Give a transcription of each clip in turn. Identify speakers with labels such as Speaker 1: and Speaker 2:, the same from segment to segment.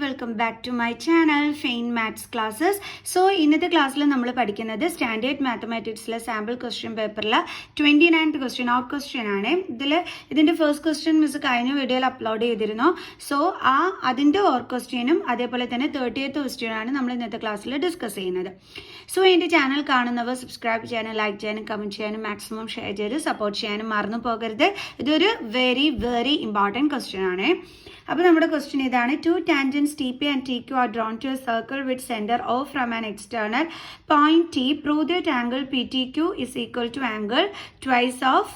Speaker 1: Welcome back to my channel Fein maths classes. So ഇന്നത്തെ ക്ലാസ്സിൽ നമ്മൾ പഠിക്കുന്നത് സ്റ്റാൻഡേർഡ് മാത്തമാറ്റിക്സിലെ സാമ്പിൾ ക്വസ്റ്റ്യൻ പേപ്പറിലെ 29th ക്വസ്റ്റ്യൻ ഔട്ട് ക്വസ്റ്റ്യൻ ആണ്. ഇതിൻ്റെ ഫസ്റ്റ് ക്വസ്റ്റ്യൻ മിസ് കഴിഞ്ഞ വീഡിയോയിൽ അപ്ലോഡ് ചെയ്തിരുന്നു. സോ അതിൻ്റെ ഓർ ക്വസ്റ്റ്യനും അതേപോലെ തന്നെ 30th ക്വസ്റ്റ്യനാണ് നമ്മൾ ഇന്നത്തെ ക്ലാസ്സിൽ ഡിസ്കസ് ചെയ്യുന്നത്. സോ എൻ്റെ ചാനൽ കാണുന്നവർ സബ്സ്ക്രൈബ് ചെയ്യാനും ലൈക്ക് ചെയ്യാനും കമൻറ്റ് ചെയ്യാനും മാക്സിമം ഷെയർ ചെയ്ത് സപ്പോർട്ട് ചെയ്യാനും മറന്നു പോകരുത്. ഇതൊരു വെരി വെരി ഇമ്പോർട്ടൻറ്റ് ക്വസ്റ്റ്യൻ ആണ്. അപ്പോൾ നമ്മുടെ ക്വസ്റ്റ്യൻ ഇതാണ്: two tangents T P and T Q are drawn to a circle with centre O from an external point T. Prove that angle P T Q is equal to angle twice of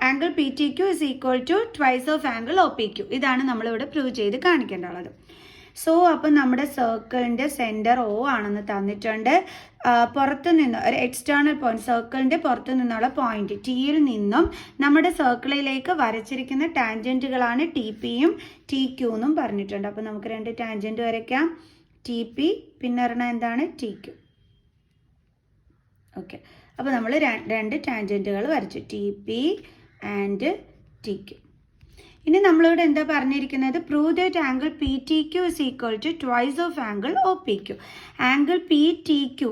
Speaker 1: angle P T Q is equal to twice of angle O P Q. ഇതാണ് നമ്മളിവിടെ prove ചെയ്ത് കാണിക്കേണ്ടത്. So അപ്പം നമ്മുടെ സർക്കിളിൻ്റെ centre O ആണെന്ന് തന്നിട്ടുണ്ട്. പുറത്തു നിന്ന് ഒരു എക്സ്റ്റേണൽ പോയിന്റ്, സർക്കിളിൻ്റെ പുറത്തു നിന്നുള്ള പോയിന്റ് ടിയിൽ നിന്നും നമ്മുടെ സർക്കിളിലേക്ക് വരച്ചിരിക്കുന്ന ടാൻജൻറ്റുകളാണ് ടി പിയും ടി ക്യൂ എന്നും പറഞ്ഞിട്ടുണ്ട്. അപ്പോൾ നമുക്ക് രണ്ട് ടാൻജൻറ്റ് വരയ്ക്കാം, ടി പി പിന്നെ ഒരെണ്ണം എന്താണ് ടി ക്യൂ. ഓക്കെ, അപ്പോൾ നമ്മൾ രണ്ട് ടാൻജൻറ്റുകൾ വരച്ചു, T P and T Q. ഇനി നമ്മളിവിടെ എന്താ പറഞ്ഞിരിക്കുന്നത്? Prove that angle P T Q is equal to twice of angle O P Q. Angle P T Q,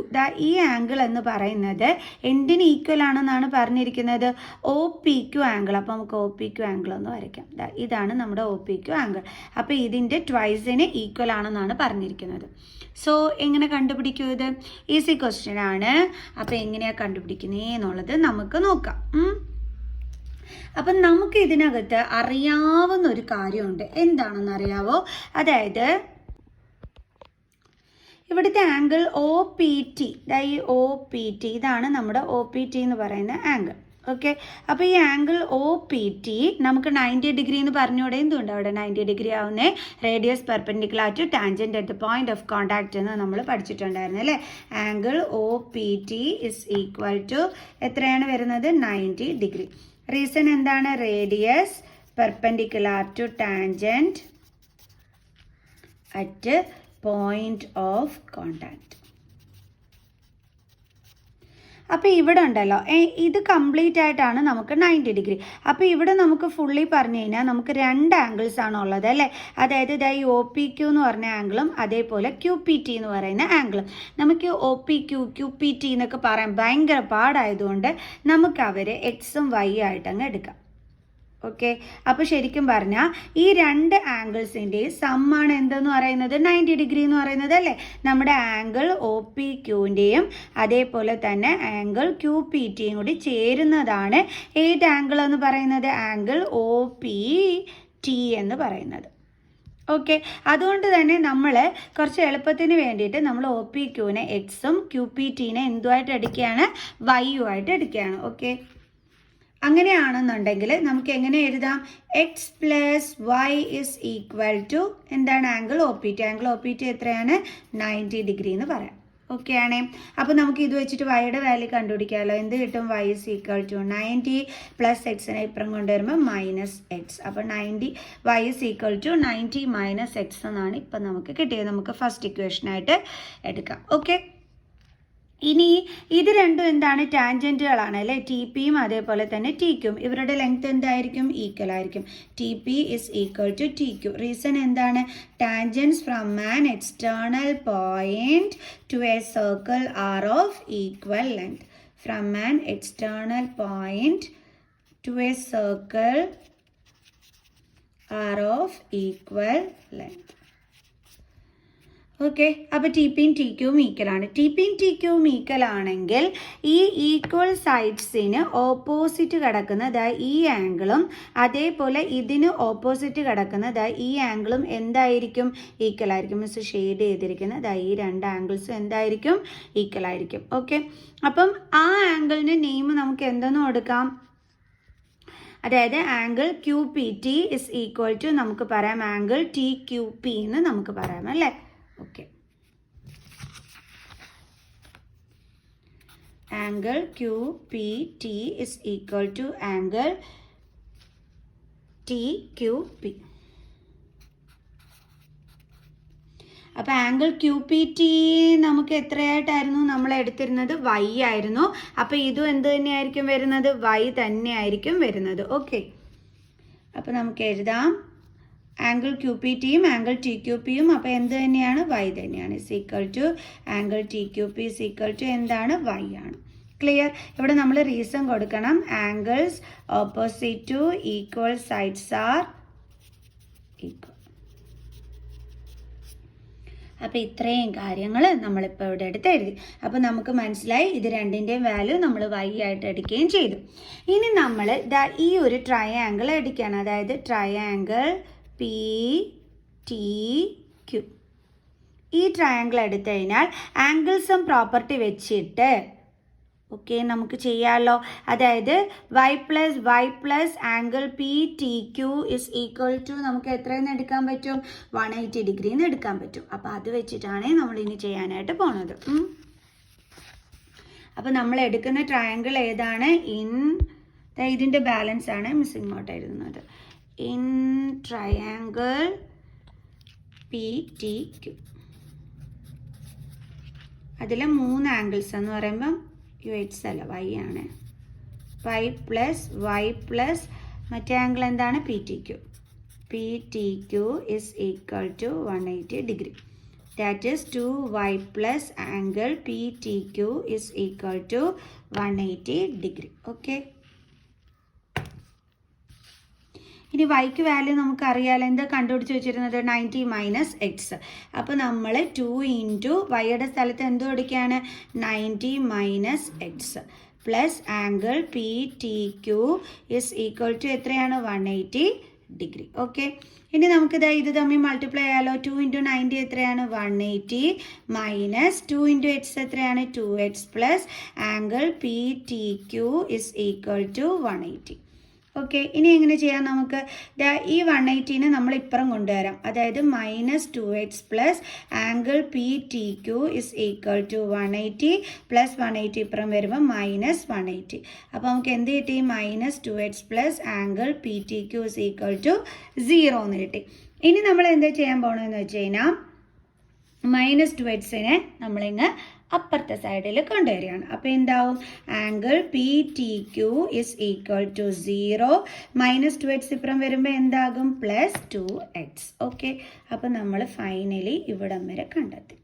Speaker 1: ഈ ആംഗിൾ എന്ന് പറയുന്നത് എന്തിന് ഈക്വൽ ആണെന്നാണ് പറഞ്ഞിരിക്കുന്നത്? O P Q angle. അപ്പോൾ നമുക്ക് ഒ പി ക്യു ആംഗിൾ ഒന്ന് വരയ്ക്കാം. ഇതാണ് നമ്മുടെ ഒ പി ക്യു ആംഗിൾ. അപ്പോൾ ഇതിൻ്റെ ട്വൈസിന് ഈക്വൽ ആണെന്നാണ് പറഞ്ഞിരിക്കുന്നത്. സോ എങ്ങനെ കണ്ടുപിടിക്കൂ? ഇത് ഈസി ക്വസ്റ്റ്യൻ ആണ്. അപ്പോൾ എങ്ങനെയാണ് കണ്ടുപിടിക്കുന്നത് എന്നുള്ളത് നമുക്ക് നോക്കാം. അപ്പം നമുക്ക് ഇതിനകത്ത് അറിയാവുന്ന ഒരു കാര്യമുണ്ട്. എന്താണെന്ന് അറിയാവോ? അതായത് ഇവിടുത്തെ ആംഗിൾ ഒ പി ടി, ഈ ഒ പി ടി, ഇതാണ് നമ്മുടെ ഒ പി ടി എന്ന് പറയുന്ന ആംഗിൾ. ഓക്കെ, അപ്പോൾ ഈ ആംഗിൾ ഒ പി ടി നമുക്ക് 90 ഡിഗ്രി എന്ന് പറഞ്ഞുകൂടെ? എന്തുകൊണ്ട് അവിടെ 90 ഡിഗ്രി ആവുന്നേ? Radius perpendicular to tangent at the point of contact എന്ന് നമ്മൾ പഠിച്ചിട്ടുണ്ടായിരുന്നു അല്ലേ? Angle O P T is equal to എത്രയാണ് വരുന്നത്? 90 ഡിഗ്രി. റീസൺ എന്താണ്? Radius perpendicular to tangent at point of contact. അപ്പോൾ ഇവിടെ ഉണ്ടല്ലോ, ഇത് കംപ്ലീറ്റ് ആയിട്ടാണ് നമുക്ക് 90 ഡിഗ്രി. അപ്പോൾ ഇവിടെ നമുക്ക് ഫുള്ളി പറഞ്ഞു കഴിഞ്ഞാൽ നമുക്ക് രണ്ട് ആംഗിൾസ് ആണ് ഉള്ളത് അല്ലേ? അതായത് ഈ ഒ പി ക്യു എന്ന് പറഞ്ഞ ആംഗിളും അതേപോലെ ക്യു പി ടി എന്ന് പറയുന്ന ആംഗിളും. നമുക്ക് O P Q, Q P T എന്നൊക്കെ പറയാൻ ഭയങ്കര പാടായതുകൊണ്ട് നമുക്ക് അവരെ എക്സും വൈ ആയിട്ട് അങ്ങ് എടുക്കാം. ഓക്കെ, അപ്പോൾ ശരിക്കും പറഞ്ഞാൽ ഈ രണ്ട് ആംഗിൾസിൻ്റെയും സമ്മാണ് എന്തെന്ന് പറയുന്നത്? 90 ഡിഗ്രി എന്ന് പറയുന്നത് അല്ലേ? നമ്മുടെ ആംഗിൾ ഒ പി ക്യൂവിൻ്റെയും അതേപോലെ തന്നെ ആംഗിൾ ക്യു പി ടിയും കൂടി ചേരുന്നതാണ് ഏത് ആംഗിൾ എന്ന് പറയുന്നത്? ആംഗിൾ ഒ പി ടി എന്ന് പറയുന്നത്. ഓക്കെ, അതുകൊണ്ട് തന്നെ നമ്മൾ കുറച്ച് എളുപ്പത്തിന് വേണ്ടിയിട്ട് നമ്മൾ ഒ പി ക്യൂവിനെ എക്സും ക്യു പി ടീനെ എന്തുമായിട്ട് എടുക്കുകയാണ്? വൈയും ആയിട്ട് എടുക്കുകയാണ്. ഓക്കെ, അങ്ങനെയാണെന്നുണ്ടെങ്കിൽ നമുക്ക് എങ്ങനെ എഴുതാം? X plus Y is equal to എന്താണ്? Angle O P T. Angle O P T എത്രയാണ്? 90 ഡിഗ്രി എന്ന് പറയാം. ഓക്കെ ആണേ. അപ്പോൾ നമുക്ക് ഇത് വെച്ചിട്ട് വൈയുടെ വാല്യൂ കണ്ടുപിടിക്കാമല്ലോ. എന്ത് കിട്ടും? Y is equal to 90 plus എക്സിനെ ഇപ്പുറം കൊണ്ടുവരുമ്പോൾ മൈനസ് എക്സ്. അപ്പോൾ 90 Y is equal to 90 minus X എന്നാണ് ഇപ്പം നമുക്ക് കിട്ടിയത്. നമുക്ക് ഫസ്റ്റ് ഇക്വേഷനായിട്ട് എടുക്കാം. ഓക്കെ, ഇനി ഇത് രണ്ടും എന്താണ്? ടാൻജൻറ്റുകളാണ് അല്ലേ? ടി പിയും അതേപോലെ തന്നെ ടി ക്യൂം. ഇവരുടെ ലെങ്ത് എന്തായിരിക്കും? ഈക്വൽ ആയിരിക്കും. T P is equal to T Q. Reason എന്താണ്? Tangents from an external point to a circle are of equal length. From an external point to a circle are of equal length. Okay, അപ്പോൾ T പിയും T ക്യൂവും ഈക്വലാണ്. T പിയും T ക്യൂവും equal ആണെങ്കിൽ ഈ equal സൈഡ്സിന് opposite കിടക്കുന്ന ഈ ആംഗിളും അതേപോലെ ഇതിന് ഓപ്പോസിറ്റ് കിടക്കുന്ന ഈ ആംഗിളും എന്തായിരിക്കും? ഈക്വൽ ആയിരിക്കും. മിസ് ഷെയ്ഡ് ചെയ്തിരിക്കുന്ന ഈ രണ്ട് ആംഗിൾസും എന്തായിരിക്കും? ഈക്വൽ ആയിരിക്കും. ഓക്കെ, അപ്പം ആ ആംഗിളിന് നെയിം നമുക്ക് എന്തെന്ന് കൊടുക്കാം? അതായത് angle Q P T is equal to നമുക്ക് പറയാം ആംഗിൾ ടി ക്യു പി എന്ന് നമുക്ക് പറയാം അല്ലേ? Okay, angle Q P T is equal to angle T Q P. അപ്പോൾ ആംഗിൾ ക്യു പി ടി നമുക്ക് എത്രയായിട്ടായിരുന്നു നമ്മൾ എടുത്തിരുന്നത്? വൈ ആയിരുന്നു. അപ്പോൾ ഇതും എന്ത് തന്നെയായിരിക്കും വരുന്നത്? വൈ തന്നെയായിരിക്കും വരുന്നത്. ഓക്കെ, അപ്പോൾ നമുക്ക് എഴുതാം ആംഗിൾ ക്യു പി ടിയും ആംഗിൾ ടി ക്യു പിയും അപ്പോൾ എന്ത് തന്നെയാണ് വൈ തന്നെയാണ്. Is equal to angle T Q P is equal to എന്താണ് വൈ ആണ്. ക്ലിയർ. ഇവിടെ നമ്മൾ റീസൺ കൊടുക്കണം. Angles opposite to equal sides are equal. അപ്പോൾ ഇത്രയും കാര്യങ്ങൾ നമ്മളിപ്പോൾ ഇവിടെ എടുത്ത് എഴുതി. അപ്പോൾ നമുക്ക് മനസ്സിലായി ഇത് രണ്ടിൻ്റെയും വാല്യൂ നമ്മൾ വൈ ആയിട്ട് എടുക്കുകയും ചെയ്തു. ഇനി നമ്മൾ ഈ ഒരു ട്രയാങ്കിൾ എടുക്കുകയാണ്. അതായത് ട്രയാങ്കിൾ പി ടി ക്യു. ഈ ട്രയാങ്കിൾ എടുത്തു കഴിഞ്ഞാൽ ആംഗിൾ സം പ്രോപ്പർട്ടി വെച്ചിട്ട് ഓക്കെ നമുക്ക് ചെയ്യാമല്ലോ. അതായത് y plus angle P T Q is equal to നമുക്ക് എത്രയെന്ന് എടുക്കാൻ പറ്റും? 180 ഡിഗ്രിന്ന് എടുക്കാൻ പറ്റും. അപ്പോൾ അത് വെച്ചിട്ടാണ് നമ്മൾ ഇനി ചെയ്യാനായിട്ട് പോണത്. അപ്പോൾ നമ്മൾ എടുക്കുന്ന ട്രയാങ്കിൾ ഏതാണ്? ഇതിൻ്റെ ബാലൻസ് ആണ് മിസ് ഇങ്ങോട്ട് എഴുതുന്നത്. In triangle P T Q അതിൽ 3 ആംഗിൾസ് എന്ന് പറയുമ്പം എക്സ് അല്ല വൈ ആണ്. വൈ പ്ലസ് മറ്റേ ആംഗിൾ എന്താണ്? P T Q. P T Q is equal to 180 degree. That is 2y plus angle P T Q is equal to 180 degree. Okay. ഇനി വൈക്ക് value നമുക്കറിയാലോ. എന്താ കണ്ടുപിടിച്ച് വെച്ചിരുന്നത്? 90 മൈനസ് എക്സ്. അപ്പോൾ നമ്മൾ 2 ഇൻറ്റു വൈയുടെ സ്ഥലത്ത് എന്തോ എടുക്കുകയാണ്? 90 minus x plus angle P T Q is equal to എത്രയാണ്? 180 ഡിഗ്രി. ഓക്കെ. ഇനി നമുക്കിത് ഇത് തമ്മിൽ മൾട്ടിപ്ലൈ ചെയ്യാലോ. 2 ഇൻറ്റു 90 എത്രയാണ്? 180 മൈനസ് 2 ഇൻറ്റു എക്സ് എത്രയാണ്? 2x plus angle P T Q is equal to 180. Okay. ഇനി എങ്ങനെ ചെയ്യാം? നമുക്ക് ഈ 180നെ നമ്മൾ ഇപ്പുറം കൊണ്ടുവരാം. അതായത് minus 2x plus angle P T Q is equal to 180 plus 180 ഇപ്പുറം വരുമ്പോൾ മൈനസ് 180. അപ്പോൾ നമുക്ക് എന്ത് കിട്ടി? Minus 2x plus angle P T Q is equal to 0 എന്ന് കിട്ടി. ഇനി നമ്മൾ എന്താ ചെയ്യാൻ പോകണമെന്ന് വെച്ച് കഴിഞ്ഞാൽ മൈനസ് 2xനെ നമ്മളിങ്ങ് അപ്പുറത്തെ സൈഡിൽ കൊണ്ടുവരികയാണ്. അപ്പോൾ എന്താവും? Angle P T Q is equal to 0 minus 2x ഇപ്പുറം വരുമ്പോൾ എന്താകും? Plus 2x. ഓക്കെ. അപ്പോൾ നമ്മൾ ഫൈനലി ഇവിടം വരെ കണ്ടെത്തി.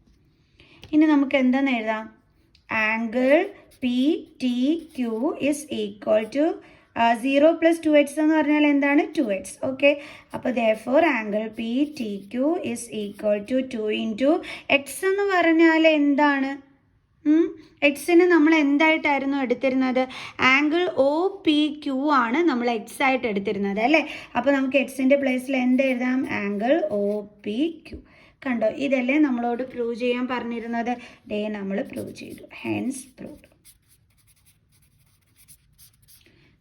Speaker 1: ഇനി നമുക്ക് എന്താണെന്ന് എഴുതാം? Angle P T Q is equal to 0 plus 2x എന്ന് പറഞ്ഞാൽ എന്താണ്? 2x. ഓക്കെ. അപ്പോൾ therefore angle P T Q is equal to 2 into x എന്ന് പറഞ്ഞാൽ എന്താണ്? എക്സിന് നമ്മൾ എന്തായിട്ടായിരുന്നു എടുത്തിരുന്നത്? ആംഗിൾ ഒ പി ക്യു ആണ് നമ്മൾ എക്സ് ആയിട്ട് എടുത്തിരുന്നത് അല്ലേ? അപ്പോൾ നമുക്ക് എക്സിൻ്റെ പ്ലേസിൽ എന്ത് എഴുതാം? Angle O P Q. കണ്ടോ? ഇതല്ലേ നമ്മളോട് പ്രൂവ് ചെയ്യാൻ പറഞ്ഞിരുന്നത്? നമ്മൾ പ്രൂവ് ചെയ്തു. Hence proved.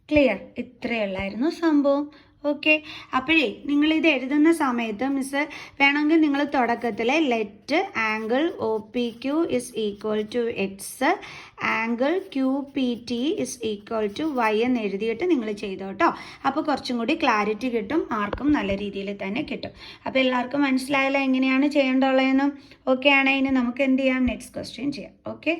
Speaker 1: ക്ലിയർ. ഇത്രയുള്ളായിരുന്നു സംഭവം. ഓക്കെ. അപ്പോഴേ നിങ്ങളിത് എഴുതുന്ന സമയത്ത് മിസ് വേണമെങ്കിൽ നിങ്ങൾ തുടക്കത്തിൽ let angle O P Q is equal to x angle Q P T is equal to y എന്ന് എഴുതിയിട്ട് നിങ്ങൾ ചെയ്തോട്ടോ. അപ്പോൾ കുറച്ചും കൂടി ക്ലാരിറ്റി കിട്ടും. മാർക്കും നല്ല രീതിയിൽ തന്നെ കിട്ടും. അപ്പോൾ എല്ലാവർക്കും മനസ്സിലായല്ലോ എങ്ങനെയാണ് ചെയ്യേണ്ടുള്ളതെന്നും. ഓക്കെ ആണെങ്കിൽ നമുക്ക് എന്ത് ചെയ്യാം? നെക്സ്റ്റ് ക്വസ്റ്റ്യൻ ചെയ്യാം. ഓക്കെ.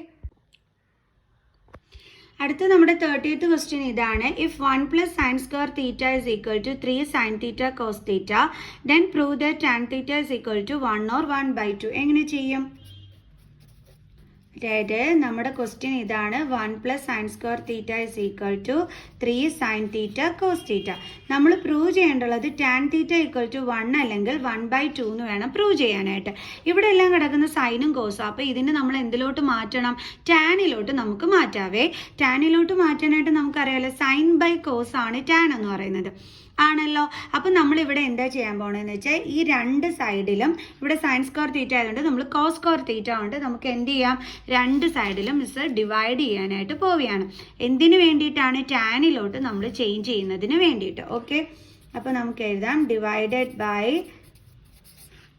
Speaker 1: അടുത്ത നമ്മുടെ 30th ക്വസ്റ്റ്യൻ ഇതാണ്. If 1 plus sine square theta is equal to 3 sine theta cos theta then prove that tan theta is equal to 1 or 1/2. എങ്ങനെ ചെയ്യും? അതായത് നമ്മുടെ ക്വസ്റ്റ്യൻ ഇതാണ്. 1 plus sine square theta is equal to 3 sine theta cos theta. നമ്മൾ prove ചെയ്യേണ്ടുള്ളത് tan theta equal to 1 അല്ലെങ്കിൽ 1/2 എന്ന് വേണം പ്രൂവ് ചെയ്യാനായിട്ട്. ഇവിടെ എല്ലാം കിടക്കുന്ന സൈനും കോസും. അപ്പോൾ ഇതിന് നമ്മൾ എന്തിലോട്ട് മാറ്റണം? ടാനിലോട്ട് നമുക്ക് മാറ്റാവേ. ടാനിലോട്ട് മാറ്റാനായിട്ട് നമുക്കറിയാമല്ലോ സൈൻ ബൈ കോസ് ആണ് ടാൻ എന്ന് പറയുന്നത്. ആണല്ലോ. അപ്പം നമ്മളിവിടെ എന്താ ചെയ്യാൻ പോകണമെന്ന് വെച്ചാൽ ഈ രണ്ട് സൈഡിലും ഇവിടെ സൈൻ സ്ക്വയർ തീറ്റ ആയതുകൊണ്ട് നമ്മൾ കോസ് സ്ക്വയർ തീറ്റ കൊണ്ട് നമുക്ക് എന്ത് ചെയ്യാം? രണ്ട് സൈഡിലും മിസ് ഡിവൈഡ് ചെയ്യാനായിട്ട് പോവുകയാണ്. എന്തിനു വേണ്ടിയിട്ടാണ്? ടാനിലോട്ട് നമ്മൾ ചേഞ്ച് ചെയ്യുന്നതിന് വേണ്ടിയിട്ട്. ഓക്കെ. അപ്പോൾ നമുക്ക് എഴുതാം divided by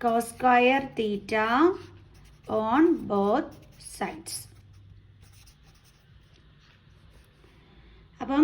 Speaker 1: cos square theta on both sides. അപ്പം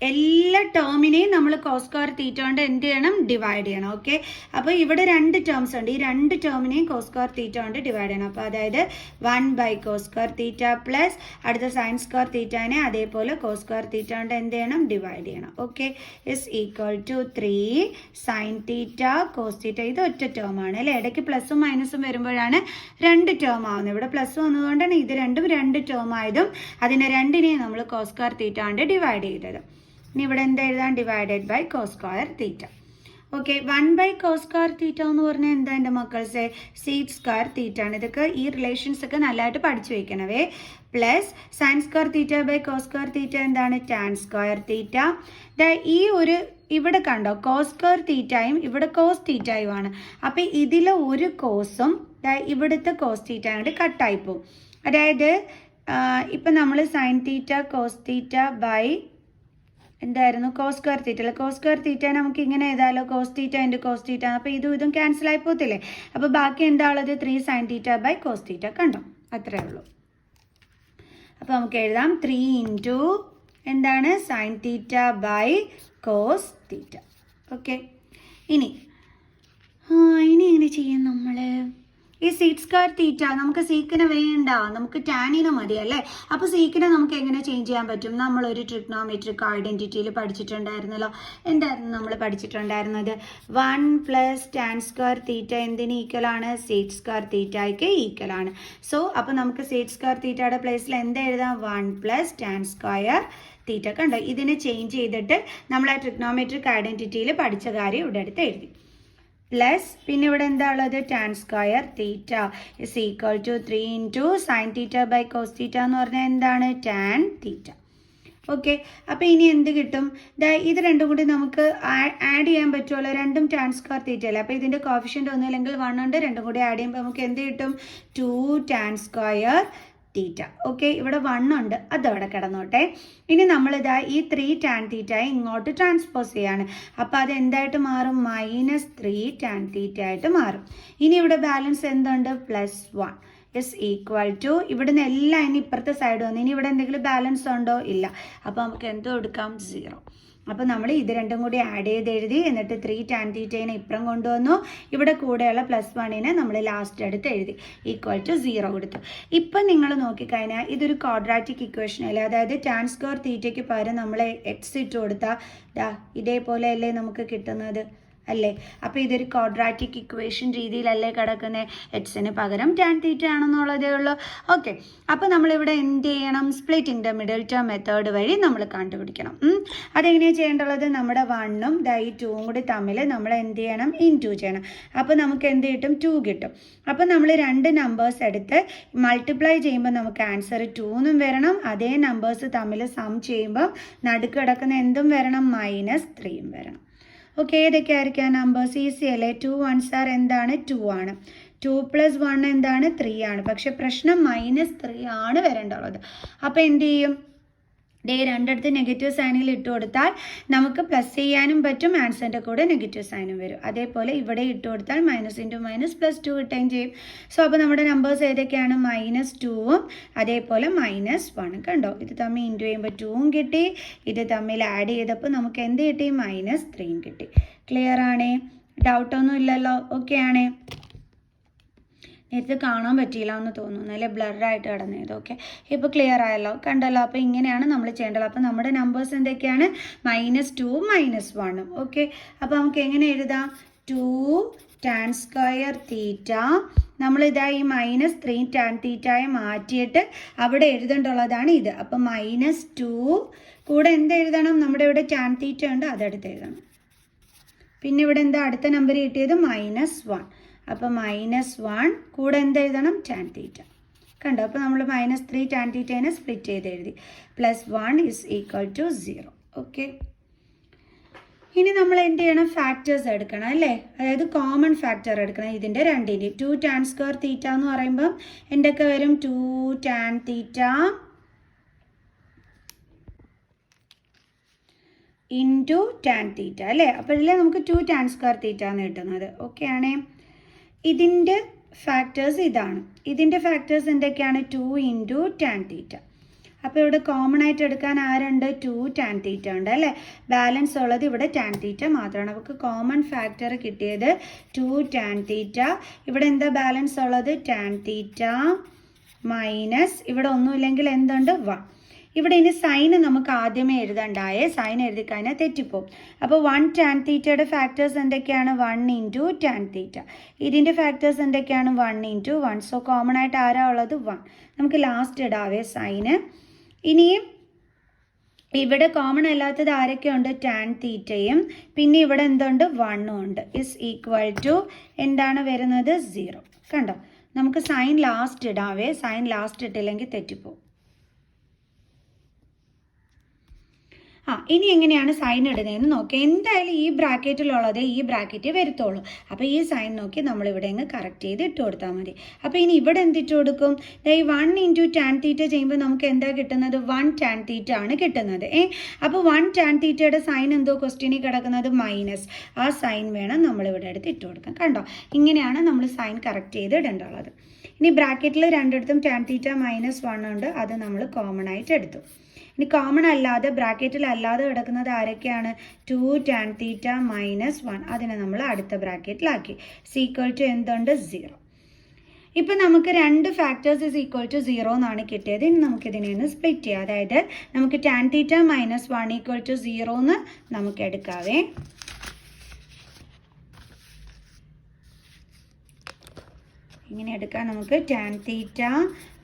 Speaker 1: എല്ലാ ടേമിനെയും നമ്മൾ കോസ് സ്ക്വയർ തീറ്റ കൊണ്ട് എന്ത് ചെയ്യണം, ഡിവൈഡ് ചെയ്യണം. ഓക്കെ, അപ്പോൾ ഇവിടെ രണ്ട് ടേംസ് ഉണ്ട്, ഈ രണ്ട് ടേമിനെയും കോസ് സ്ക്വയർ തീറ്റ കൊണ്ട് ഡിവൈഡ് ചെയ്യണം. അപ്പോൾ അതായത് 1 കോസ് സ്ക്വയർ തീറ്റ പ്ലസ് അടുത്ത സൈൻ സ്ക്വയർ തീറ്റാനെ അതേപോലെ കോസ് സ്ക്വയർ തീറ്റ കൊണ്ട് എന്ത് ചെയ്യണം, ഡിവൈഡ് ചെയ്യണം. Okay, is equal to 3 sine theta cos theta. ഇത് ഒറ്റ ടേം ആണ് അല്ലേ, ഇടയ്ക്ക് പ്ലസും മൈനസും വരുമ്പോഴാണ് രണ്ട് ടേം ആവുന്നത്. ഇവിടെ പ്ലസ് വന്നതുകൊണ്ടാണ് ഇത് രണ്ടും രണ്ട് ടേം ആയതും അതിനെ രണ്ടിനെയും നമ്മൾ കോസ് സ്ക്വയർ തീറ്റ കൊണ്ട് ഡിവൈഡ് ചെയ്തത്. ഇനി ഇവിടെ എന്താ എഴുതാൻ, divided by cos square theta. Okay, 1 cos square theta എന്ന് പറഞ്ഞാൽ എന്താ എൻ്റെ മക്കൾസെ, സീറ്റ് സ്ക്വയർ തീറ്റ ആണ്. ഇതൊക്കെ ഈ റിലേഷൻസ് ഒക്കെ നല്ലതായിട്ട് പഠിച്ചു വെക്കണവേ. Plus sine square theta by cos square theta എന്താണ്, ടാൻ സ്ക്വയർ തീറ്റ. ഈ ഒരു ഇവിടെ കണ്ടോ കോസ് സ്ക്വയർ തീറ്റയും ഇവിടെ കോസ് തീറ്റയും ആണ്. അപ്പം ഇതിലെ ഒരു കോസും ഇവിടുത്തെ കോസ് തീറ്റയും കൂടി കട്ടായി പോവും. അതായത് ഇപ്പം നമ്മൾ sine theta cos theta by എന്തായിരുന്നു, കോസ് സ്ക്വയർ തീറ്റ അല്ല, കോസ് സ്ക്വയർ തീറ്റ നമുക്ക് ഇങ്ങനെ എഴുതാലോ, cos theta into cos theta. അപ്പോൾ ഇതും ക്യാൻസൽ ആയി പോകത്തില്ലേ. അപ്പോൾ ബാക്കി എന്താ ഉള്ളത്, 3 sine theta by cos theta. കണ്ടോ, അത്രേ ഉള്ളൂ. അപ്പോൾ നമുക്ക് എഴുതാം 3 ഇൻറ്റു എന്താണ്, sine theta by cos theta. Okay, ഇനി എങ്ങനെ ചെയ്യും നമ്മൾ, ഈ സീറ്റ് സ്ക്വയർ തീറ്റ നമുക്ക് സീക്കിന് വേണ്ട, നമുക്ക് ടാനിന് മതി അല്ലേ. അപ്പോൾ സീക്കിനെ നമുക്ക് എങ്ങനെ ചേഞ്ച് ചെയ്യാൻ പറ്റും, നമ്മളൊരു ട്രിഗ്നോമെട്രിക് ഐഡൻറ്റിറ്റിയിൽ പഠിച്ചിട്ടുണ്ടായിരുന്നല്ലോ. എന്തായിരുന്നു നമ്മൾ പഠിച്ചിട്ടുണ്ടായിരുന്നത്, 1 പ്ലസ് ടാൻ സ്ക്വയർ തീറ്റ എന്തിന് ഈക്വലാണ്, സീറ്റ് സ്ക്വയർ തീറ്റയ്ക്ക് ഈക്വലാണ്. സോ അപ്പോൾ നമുക്ക് സീറ്റ് സ്ക്വയർ തീറ്റയുടെ പ്ലേസിൽ എന്താ എഴുതാം, 1 പ്ലസ് ടാൻ സ്ക്വയർ തീറ്റ. കണ്ടോ, ഇതിനെ ചേഞ്ച് ചെയ്തിട്ട് നമ്മൾ ആ ട്രിഗ്നോമെട്രിക് ഐഡൻറ്റിറ്റിയിൽ പഠിച്ച കാര്യം ഇവിടെ അടുത്ത് എഴുതി. പ്ലസ് പിന്നെ ഇവിടെ എന്താ ഉള്ളത്, tan square theta is equal to 3 into sine theta by cos theta എന്ന് പറഞ്ഞാൽ എന്താണ്, ടാൻ തീറ്റ. ഓക്കെ, അപ്പോൾ ഇനി എന്ത് കിട്ടും, ഇത് രണ്ടും കൂടി നമുക്ക് ആഡ് ചെയ്യാൻ പറ്റുമല്ലോ, രണ്ടും ടാൻ സ്ക്വയർ തീറ്റ അല്ലേ. അപ്പോൾ ഇതിൻ്റെ കോഫിഷ്യൻ്റ് ഒന്നുമില്ലെങ്കിൽ 1 ഉണ്ട്, രണ്ടും കൂടി ആഡ് ചെയ്യുമ്പോൾ നമുക്ക് എന്ത് കിട്ടും, 2 ടാൻ സ്ക്വയർ തീറ്റ. ഓക്കെ, ഇവിടെ 1 ഉണ്ട്, അതവിടെ കിടന്നോട്ടെ. ഇനി നമ്മളിതാ ഈ 3 ടാൻ തീറ്റയെ ഇങ്ങോട്ട് ട്രാൻസ്പോസ് ചെയ്യാണ്. അപ്പോൾ അത് എന്തായിട്ട് മാറും, -3 ടാൻ തീറ്റ ആയിട്ട് മാറും. ഇനി ഇവിടെ ബാലൻസ് എന്തുണ്ട്, +1 ഇസ് ഈക്വൽ ടു, ഇവിടുന്ന് എല്ലാം ഇനി ഇപ്പുറത്തെ സൈഡ് വന്നു. ഇനി ഇവിടെ എന്തെങ്കിലും ബാലൻസ് ഉണ്ടോ, ഇല്ല. അപ്പോൾ നമുക്ക് എന്തോ എടുക്കാം, 0. അപ്പോൾ നമ്മൾ ഇത് രണ്ടും കൂടി ആഡ് ചെയ്ത് എഴുതി, എന്നിട്ട് 3 ടാൻ തീറ്റേനെ ഇപ്പുറം കൊണ്ടുവന്നു, ഇവിടെ കൂടെയുള്ള +1നെ നമ്മൾ ലാസ്റ്റ് എടുത്ത് എഴുതി, ഈക്വൽ ടു 0 കൊടുത്തു. ഇപ്പം നിങ്ങൾ നോക്കിക്കഴിഞ്ഞാൽ ഇതൊരു ക്വാഡ്രാറ്റിക് ഇക്വേഷൻ അല്ലേ. അതായത് ടാൻ സ്ക്വയർ തീറ്റയ്ക്ക് പകരം നമ്മൾ എക്സ് ഇട്ട് കൊടുത്താൽ ഇതേപോലെ അല്ലേ നമുക്ക് കിട്ടുന്നത് അല്ലേ. അപ്പോൾ ഇതൊരു ക്വാഡ്രാറ്റിക് ഇക്വേഷൻ രീതിയിലല്ലേ കിടക്കുന്നത്, എക്സിന് പകരം ടാൻ തീറ്റ ആണെന്നുള്ളതേ ഉള്ളൂ. ഓക്കെ, അപ്പോൾ നമ്മളിവിടെ എന്ത് ചെയ്യണം, splitting the middle term method വഴി നമ്മൾ കണ്ടുപിടിക്കണം. അതെങ്ങനെയാണ് ചെയ്യേണ്ടത്, നമ്മുടെ 1ഉം ഈ 2ഉം കൂടി തമ്മിൽ നമ്മൾ എന്ത് ചെയ്യണം, ഇൻറ്റു ചെയ്യണം. അപ്പോൾ നമുക്ക് എന്ത് കിട്ടും, 2 കിട്ടും. അപ്പോൾ നമ്മൾ രണ്ട് നമ്പേഴ്സ് എടുത്ത് മൾട്ടിപ്ലൈ ചെയ്യുമ്പോൾ നമുക്ക് ആൻസർ 2 എന്നും വരണം. അതേ നമ്പേഴ്സ് തമ്മിൽ സം ചെയ്യുമ്പോൾ നടുക്ക് കിടക്കുന്ന എന്തും വരണം, -3 വരണം. ഓക്കെ, ഏതൊക്കെയായിരിക്കും നമ്പേഴ്സ്, ഈസി അല്ലേ. 2 1s ആർ എന്താണ്, 2 ആണ്. 2 + 1 എന്താണ്, 3 ആണ്. പക്ഷെ പ്രശ്നം -3 ആണ് വരേണ്ടുള്ളത്. അപ്പോൾ എന്ത് ചെയ്യും, രണ്ടിടത്ത് നെഗറ്റീവ് സൈനിൽ ഇട്ട് കൊടുത്താൽ നമുക്ക് പ്ലസ് ചെയ്യാനും പറ്റും, ആൻസറിൻ്റെ കൂടെ നെഗറ്റീവ് സൈനും വരും. അതേപോലെ ഇവിടെ ഇട്ട് കൊടുത്താൽ -*- +2 കിട്ടുകയും ചെയ്യും. സോ അപ്പോൾ നമ്മുടെ നമ്പേഴ്സ് ഏതൊക്കെയാണ്, -2ഉം അതേപോലെ -1. കണ്ടോ, ഇത് തമ്മിൽ ഇൻറ്റു ചെയ്യുമ്പോൾ 2ഉം കിട്ടി, ഇത് തമ്മിൽ ആഡ് ചെയ്തപ്പോൾ നമുക്ക് എന്ത് കിട്ടി, -3ഉം കിട്ടി. ക്ലിയർ ആണേ, ഡൗട്ടൊന്നും ഇല്ലല്ലോ. ഓക്കെ ആണേ, നേരത്തെ കാണാൻ പറ്റിയില്ല എന്ന് തോന്നുന്നു അല്ലേ, ബ്ലറായിട്ട് കിടന്നത്. ഓക്കെ, ഇപ്പോൾ ക്ലിയർ ആയല്ലോ, കണ്ടല്ലോ. അപ്പോൾ ഇങ്ങനെയാണ് നമ്മൾ ചെയ്യേണ്ടത്. അപ്പോൾ നമ്മുടെ നമ്പേഴ്സ് എന്തൊക്കെയാണ്, -2ഉം -1ഉം. ഓക്കെ, അപ്പോൾ നമുക്ക് എങ്ങനെ എഴുതാം, 2 ടാൻ സ്ക്വയർ തീറ്റ. നമ്മളിതാ ഈ -3 ടാൻ തീറ്റയെ മാറ്റിയിട്ട് അവിടെ എഴുതേണ്ടുള്ളതാണ് ഇത്. അപ്പോൾ -2 കൂടെ എന്തെഴുതണം, നമ്മുടെ ഇവിടെ ടാൻ തീറ്റ ഉണ്ട്, അതെടുത്ത് എഴുതണം. പിന്നെ ഇവിടെ എന്താ അടുത്ത നമ്പർ കിട്ടിയത്, -1. അപ്പോൾ -1 കൂടെ എന്തെഴുതണം, ടാൻ തീറ്റ. കണ്ടോ, അപ്പോൾ നമ്മൾ -3 ടാൻ തീറ്റേനെ സ്പ്ലിറ്റ് ചെയ്ത് എഴുതി. +1 ഇസ് ഈക്വൽ ടു 0. ഓക്കെ, ഇനി നമ്മൾ എന്ത് ചെയ്യണം, ഫാക്ടേഴ്സ് എടുക്കണം അല്ലേ. അതായത് കോമൺ ഫാക്ടർ എടുക്കണം ഇതിൻ്റെ രണ്ടിൻ്റെ. 2 ടാൻ സ്ക്വയർ തീറ്റ എന്ന് പറയുമ്പം എന്തൊക്കെ വരും, 2 tan theta into tan theta അല്ലേ. അപ്പോൾ ഇതിലെ നമുക്ക് 2 ടാൻ സ്ക്വയർ തീറ്റ എന്ന് കിട്ടുന്നത്. ഓക്കെ ആണേ, ഇതിൻ്റെ ഫാക്ടേഴ്സ് ഇതാണ്. ഇതിൻ്റെ ഫാക്ടേഴ്സ് എന്തൊക്കെയാണ്, 2 ഇൻറ്റു ടാൻ തീറ്റ. അപ്പോൾ ഇവിടെ കോമൺ ആയിട്ട് എടുക്കാൻ ആരുണ്ട്? 2 tan θ ഉണ്ട് അല്ലേ? ബാലൻസ് ഉള്ളത് ഇവിടെ tan θ മാത്രമാണ്. നമുക്ക് കോമൺ ഫാക്ടർ കിട്ടിയത് 2 tan θ. ഇവിടെ എന്താ ബാലൻസ് ഉള്ളത്? tan θ മൈനസ് ഇവിടെ ഒന്നുമില്ലെങ്കിൽ എന്തുണ്ട്? 1. ഇവിടെ ഇനി സൈന് നമുക്ക് ആദ്യമേ എഴുതണ്ടായേ, സൈൻ എഴുതി കഴിഞ്ഞാൽ തെറ്റിപ്പോവും. അപ്പോൾ 1 tan θയുടെ ഫാക്ടേഴ്സ് എന്തൊക്കെയാണ്? 1 ഇൻറ്റു tan θ. ഇതിൻ്റെ ഫാക്ടേഴ്സ് എന്തൊക്കെയാണ്? 1 ഇൻറ്റു 1. സോ കോമൺ ആയിട്ട് ആരാ ഉള്ളത്? 1. നമുക്ക് ലാസ്റ്റ് ഇടാവേ സൈന്. ഇനിയും ഇവിടെ കോമൺ അല്ലാത്തത് ആരൊക്കെയുണ്ട്? tan θയും പിന്നെ ഇവിടെ എന്തുണ്ട്? 1ഉം ഉണ്ട്. ഇസ് ഈക്വൽ ടു എന്താണ് വരുന്നത്? 0. കണ്ടോ? നമുക്ക് സൈൻ ലാസ്റ്റ് ഇടാവേ, സൈൻ ലാസ്റ്റ് ഇട്ടില്ലെങ്കിൽ തെറ്റിപ്പോവും. ഇനി എങ്ങനെയാണ് സൈൻ ഇടുന്നതെന്ന് നോക്കാം. എന്തായാലും ഈ ബ്രാക്കറ്റിലുള്ളത് ഈ ബ്രാക്കറ്റ് വരുത്തുള്ളൂ. അപ്പോൾ ഈ സൈൻ നോക്കി നമ്മൾ ഇവിടെ അങ്ങ് കറക്റ്റ് ചെയ്ത് ഇട്ട് കൊടുത്താൽ മതി. അപ്പോൾ ഇനി ഇവിടെ എന്തിട്ട് കൊടുക്കും? ഈ 1 ഇൻറ്റു tan θ ചെയ്യുമ്പോൾ നമുക്ക് എന്താ കിട്ടുന്നത്? 1 tan θ ആണ് കിട്ടുന്നത്. അപ്പോൾ 1 tan θയുടെ സൈൻ എന്തോ ക്വസ്റ്റ്യനിൽ കിടക്കുന്നത്? മൈനസ്. ആ സൈൻ വേണം നമ്മളിവിടെ എടുത്ത് ഇട്ട് കൊടുക്കാം. കണ്ടോ? ഇങ്ങനെയാണ് നമ്മൾ സൈൻ കറക്റ്റ് ചെയ്ത് ഇടേണ്ടുള്ളത്. ഇനി ബ്രാക്കറ്റിൽ രണ്ടിടത്തും tan θ മൈനസ് 1 ഉണ്ട്, അത് നമ്മൾ കോമൺ ആയിട്ട് എടുത്തു. ഇനി കോമൺ അല്ലാതെ ബ്രാക്കറ്റിൽ അല്ലാതെ കിടക്കുന്നത് ആരൊക്കെയാണ്? 2 tan θ മൈനസ് 1. അതിനെ നമ്മൾ അടുത്ത ബ്രാക്കറ്റിലാക്കി. ഈക്വൽ ടു എന്തുണ്ട്? 0. ഇപ്പം നമുക്ക് രണ്ട് ഫാക്ടേഴ്സ് ഇസ് ഈക്വൽ ടു 0 എന്നാണ് കിട്ടിയത്. ഇനി നമുക്കിതിനെ ഒന്ന് സ്പ്ലിറ്റ് ചെയ്യാം. അതായത് നമുക്ക് tan θ മൈനസ് 1 ഈക്വൽ ടു 0 എന്ന് നമുക്ക് എടുക്കാവേ. ഇങ്ങനെ എടുക്കാം. നമുക്ക് tan θ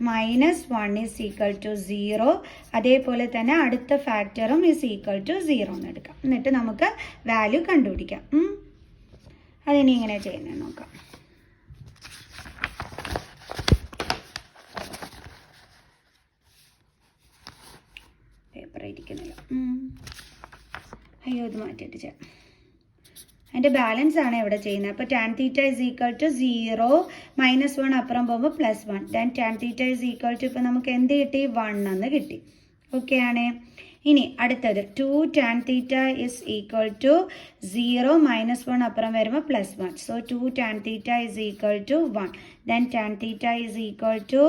Speaker 1: minus 1 is equal to 0. അതേപോലെ തന്നെ അടുത്ത ഫാക്ടറും ഈസ് ഈക്വൽ ടു 0 എന്ന് എടുക്കാം. എന്നിട്ട് നമുക്ക് വാല്യൂ കണ്ടുപിടിക്കാം. അതിനി ഇങ്ങനെ ചെയ്യുന്നത് നോക്കാം. പേപ്പർ ഇരിക്കുന്നില്ല. അയ്യോ, ഇത് മാറ്റിയിട്ട് ചെയ്യാം. അതിൻ്റെ ബാലൻസ് ആണ് ഇവിടെ ചെയ്യുന്നത്. അപ്പോൾ tan θ is equal to 0 minus 1 അപ്പുറം പോകുമ്പോൾ +1. Then tan θ is equal to ഇപ്പോൾ നമുക്ക് എന്ത് കിട്ടി? 1 എന്ന് കിട്ടി. ഓക്കെ ആണ്. ഇനി അടുത്തത് 2 tan θ is equal to 0 minus 1 അപ്പുറം വരുമ്പോൾ +1. So 2 tan θ is equal to 1. Then tan θ is equal to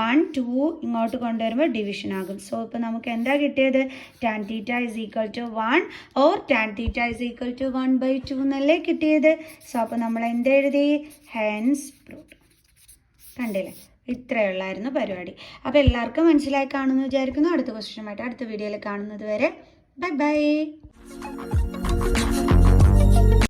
Speaker 1: 1 2 ഇങ്ങോട്ട് കൊണ്ടുവരുമ്പോൾ ഡിവിഷൻ ആകും. സോ ഇപ്പോൾ നമുക്ക് എന്താ കിട്ടിയത്? tan θ is equal to 1 or tan θ is equal to 1/2 എന്നല്ലേ കിട്ടിയത്. സോ അപ്പോൾ നമ്മൾ എന്തെഴുതി? Hence proved. കണ്ടില്ലേ? ഇത്രയേ ഉള്ളായിരുന്നു പരിപാടി. അപ്പോൾ എല്ലാവർക്കും മനസ്സിലായി കാണുമെന്ന് വിചാരിക്കുന്നു. അടുത്ത ക്വസ്റ്റ്യനുമായിട്ട് അടുത്ത വീഡിയോയിൽ കാണുന്നത് വരെ ബൈ ബൈ.